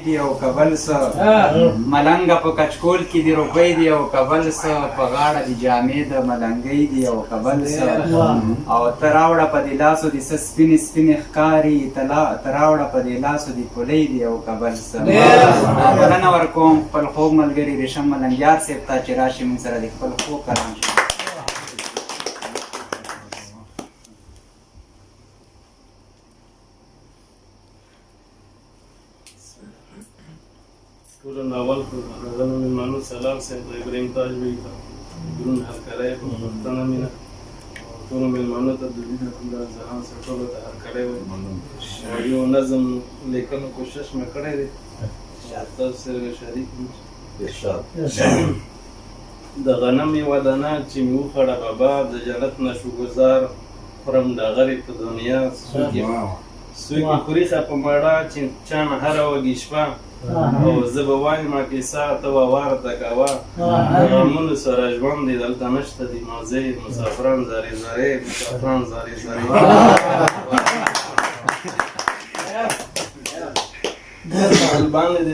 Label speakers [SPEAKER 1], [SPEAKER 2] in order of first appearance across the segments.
[SPEAKER 1] دی او کبل څه ملنګه په کچکول کې دی روپۍ دی او کبل څه په غاړه دی جامې د ملنګۍ دی او کبل څه او ته راوړه په دې لاسو دې څه سپینې سپینې ښکاري ته راوړه په دې لاسو دې پولۍ دی او کبل څه بلنه ورکوم خپل خوږ ملګري ریشم ملنګیار صاحب ته چې راشي موږ سره د خپل خوږ کلام شي.
[SPEAKER 2] ټولو ناول خو غزلو مېلمانو سلام صاحب د ابراهیم تاج بهي ته ګرون هرکلی په پښتنه مینه ټولو مېلمانو ته د دې د ځلان سره ټولو ته هرکلی وایم او یو نظم لیکلو کوشش مې کړی دی تاسو سره شریک د غنم یوه دانه چې مې وخوړه بابا د جنت نه شو ګزار خورم ډغرې په دنیا څوک خوري ښه په مړه چې چا نه هره وږې شپه او زه به وایم کیسه ته واره ته کوه د غمونو سره ژوند دی دلته نشته دي مازې مسافران زارې زارې مسافران زارې زارې باندې د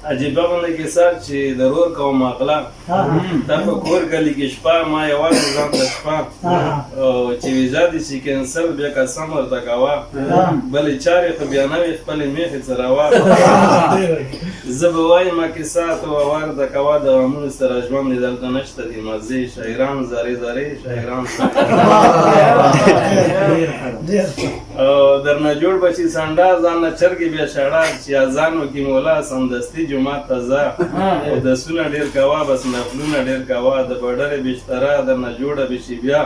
[SPEAKER 2] عجیبه غوندې کیسه چې ضرور کوم اغلا تا په کور کلي کې شپه ما یوازې ځان ته شپه چې ویزا دې شي کینسل بیا قسم ورته کوه بلې چارې خو بیا نه وي خپلې میخې څروه زه به وایم کیسه ته ورته کوه د غمونو سره ژوند دې دلته نشته دي مزې شاعران زارې زارې شاعران درنه جوړ بچي سنډا ځان نه چرګې بیا شړه چې اذان وکړي مولا سمدستي جومات ته ځه او دسونه ډېر کوه بس نفلونه ډېر کوه د بډرې بشتره درنه جوړه به شي بیا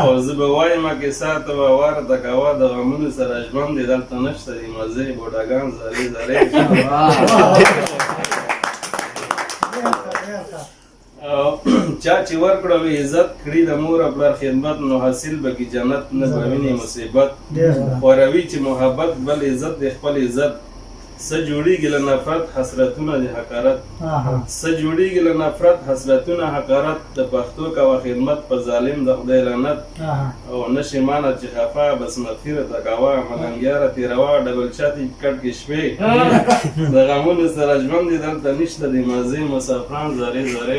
[SPEAKER 2] او زه به وایم کیسه ته به ورته کوه د غمونو سره ژوند دې دلته نشته دي مزې بوډاګان زارې زارې چا چې ورکړه عزت کړي د مور پلار خدمت نو حاصل به کې جنت نه به ویني مصیبت خوروي چې محبت بل عزت د خپل عزت څه جوړېږي له نفرت حسرتونه د حقارت څه جوړېږي له نفرت حسرتونه حقارت د پښتو کوه خدمت په ظالم د خدای لعنت او نشي مانه چې خفه بس مغفره ته کوه ملنګیاره تېروه ډبل چاتې کټ کې شپې د غمونو سره ژوند دې دلته نشته د مازې مسافران زارې زارې